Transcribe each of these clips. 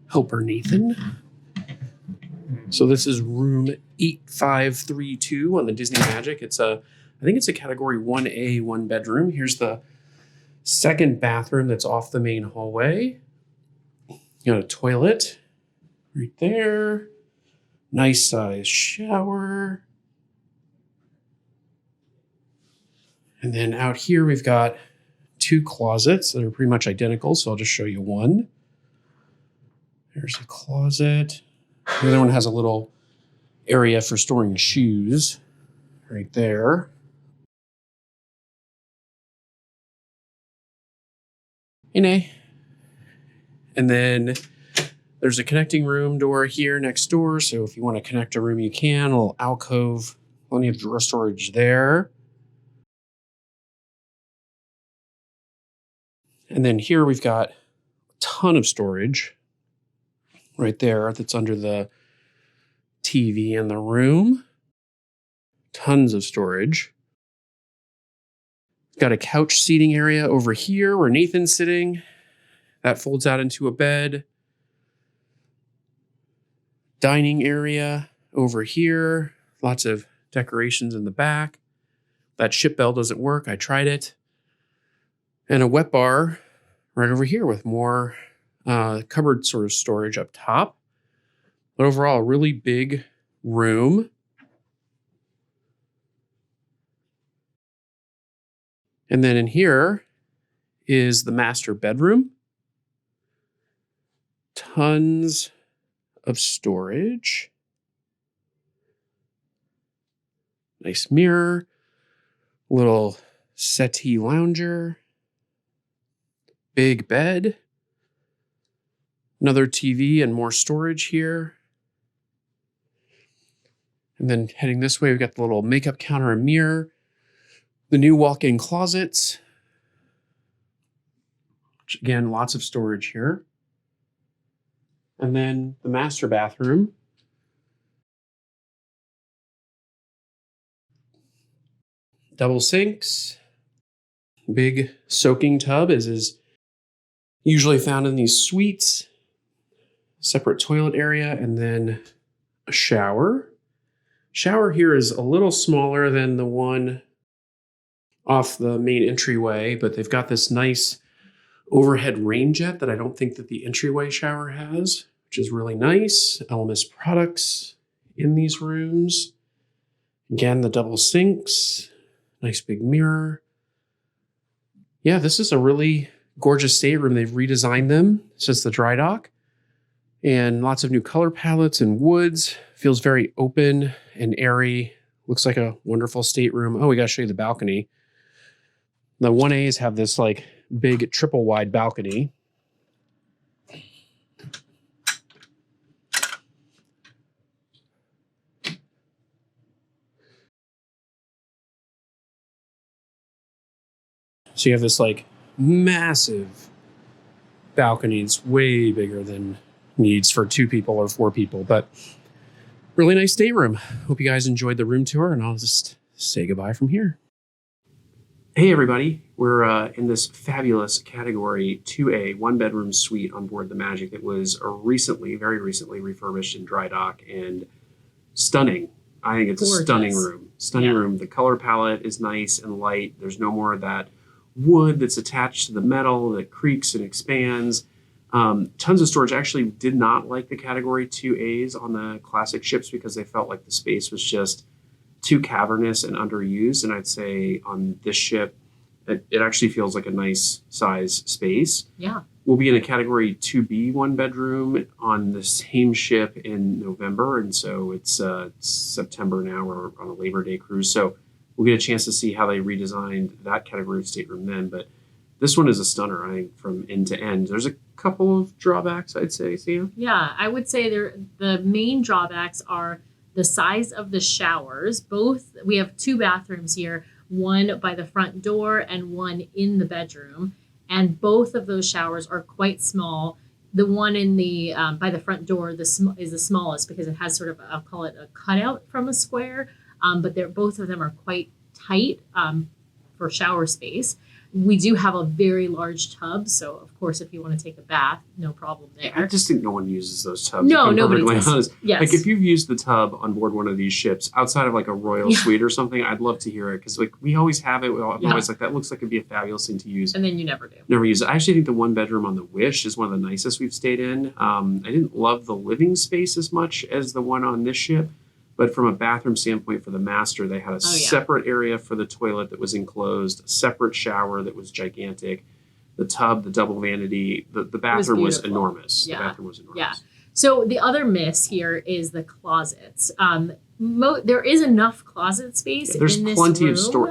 helper Nathan. So this is room 8532 on the Disney Magic. I think it's a category 1A, 1 bedroom. Here's the second bathroom that's off the main hallway. You got a toilet right there. Nice size shower. And then out here we've got two closets that are pretty much identical, so I'll just show you one. There's a closet. The other one has a little area for storing shoes right there. And then there's a connecting room door here next door, so if you want to connect a room, you can. A little alcove, plenty of drawer storage there. And then here we've got a ton of storage right there that's under the TV in the room. Tons of storage. Got a couch seating area over here where Nathan's sitting. That folds out into a bed. Dining area over here. Lots of decorations in the back. That ship bell doesn't work. I tried it. And a wet bar right over here with more cupboard sort of storage up top. But overall, a really big room. And then in here is the master bedroom. Tons of storage. Nice mirror. Little settee lounger. Big bed. Another TV and more storage here. And then heading this way, we've got the little makeup counter and mirror. The new walk-in closets. Which, again, lots of storage here. And then the master bathroom. Double sinks. Big soaking tub, as is usually found in these suites. Separate toilet area, and then a shower. Shower here is a little smaller than the one off the main entryway, but they've got this nice overhead rain jet that I don't think that the entryway shower has, which is really nice. LMS products in these rooms. Again, the double sinks. Nice big mirror. Yeah, this is a really gorgeous stateroom. They've redesigned them since the dry dock. And lots of new color palettes and woods. Feels very open and airy. Looks like a wonderful stateroom. Oh, we got to show you the balcony. The 1As have this like big triple wide balcony. So you have this like massive balcony. It's way bigger than needs for 2 people or 4 people, but really nice stateroom. Hope you guys enjoyed the room tour, and I'll just say goodbye from here. Hey everybody, we're in this fabulous category 2A 1-bedroom suite on board the Magic that was very recently refurbished in dry dock, and stunning. I think it's gorgeous. A stunning room. Stunning room. The color palette is nice and light. There's no more of that wood that's attached to the metal that creaks and expands. Tons of storage. I actually did not like the category 2As on the classic ships because they felt like the space was just too cavernous and underused. And I'd say on this ship, it actually feels like a nice size space. Yeah. We'll be in a category 2B 1-bedroom on the same ship in November. And so it's September now. We're on a Labor Day cruise. So we'll get a chance to see how they redesigned that category of stateroom then. But this one is a stunner, I think, from end to end. There's a couple of drawbacks, I'd say, Sam. Yeah, I would say the main drawbacks are the size of the showers. We have 2 bathrooms here, one by the front door and one in the bedroom. And both of those showers are quite small. The one in the by the front door is the smallest because it has sort of, I'll call it a cutout from a square. But both of them are quite tight for shower space. We do have a very large tub, so of course, if you want to take a bath, no problem there. I just think no one uses those tubs. No, if I'm nobody perfectly does. honest. Yes. Like if you've used the tub on board one of these ships outside of like a royal suite or something, I'd love to hear it because like we always have it. I'm always like, that looks like it'd be a fabulous thing to use. And then you never do. Never use it. I actually think the one bedroom on the Wish is one of the nicest we've stayed in. I didn't love the living space as much as the one on this ship. But from a bathroom standpoint for the master, they had a separate area for the toilet that was enclosed, a separate shower that was gigantic, the tub, the double vanity. The bathroom was enormous. Yeah. The bathroom was enormous. Yeah. So the other miss here is the closets. There is enough closet space in this room.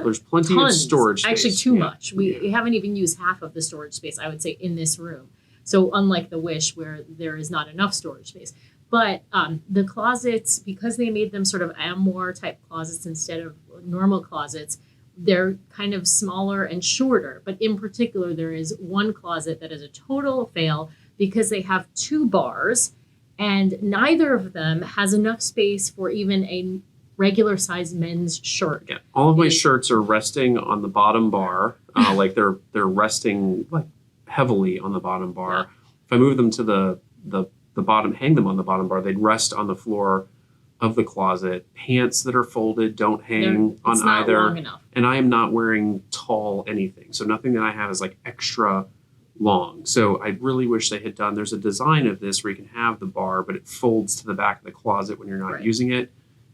There's plenty of storage space. Actually, too much. We haven't even used half of the storage space, I would say, in this room. So unlike the Wish, where there is not enough storage space. But the closets, because they made them sort of armoire type closets instead of normal closets, they're kind of smaller and shorter. But in particular, there is one closet that is a total fail because they have 2 bars and neither of them has enough space for even a regular sized men's shirt. Yeah, all of my shirts are resting on the bottom bar, like they're resting like heavily on the bottom bar. Yeah. If I move them to the bottom, hang them on the bottom bar, they'd rest on the floor of the closet. Pants that are folded don't hang on either. Long enough. And I am not wearing tall anything, so nothing that I have is like extra long. So I really wish they had done. There's a design of this where you can have the bar, but it folds to the back of the closet when you're not using it.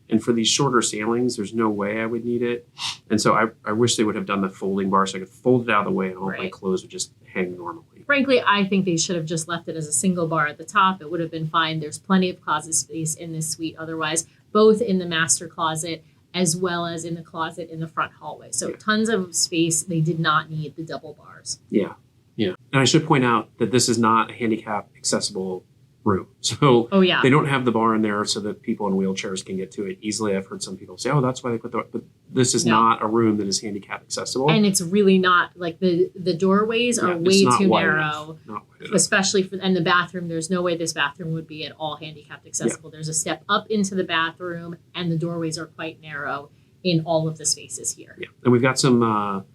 And for these shorter sailings, there's no way I would need it. And so I wish they would have done the folding bar so I could fold it out of the way and all my clothes would just hang normally. Frankly, I think they should have just left it as a single bar at the top. It would have been fine. There's plenty of closet space in this suite otherwise, both in the master closet as well as in the closet in the front hallway. So tons of space. They did not need the double bars. Yeah. And I should point out that this is not a handicap accessible room. So they don't have the bar in there so that people in wheelchairs can get to it easily. I've heard some people say, that's why they put but this is not a room that is handicap accessible. And it's really not, like the doorways are way too narrow, especially and the bathroom, there's no way this bathroom would be at all handicapped accessible. There's a step up into the bathroom and the doorways are quite narrow in all of the spaces here. Yeah. And we've got some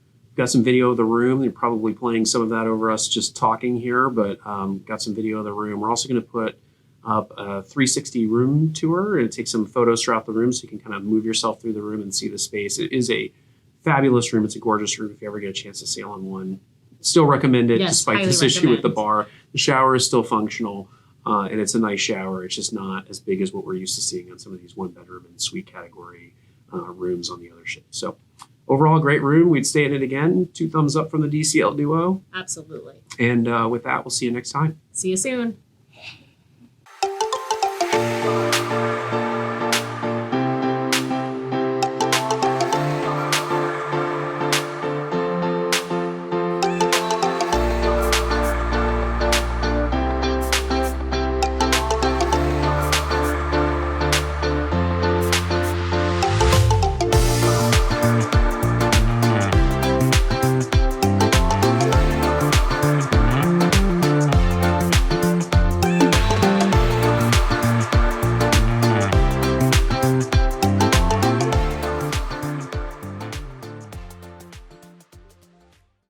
video of the room. They're probably playing some of that over us just talking here, but got some video of the room. We're also going to put up a 360 room tour and take some photos throughout the room so you can kind of move yourself through the room and see the space. It is a fabulous room. It's a gorgeous room if you ever get a chance to sail on one. Still recommend it despite this issue with the bar. The shower is still functional and it's a nice shower. It's just not as big as what we're used to seeing on some of these one bedroom and suite category rooms on the other ships. So overall, great room. We'd stay in it again. 2 thumbs up from the DCL duo. Absolutely. And with that, we'll see you next time. See you soon.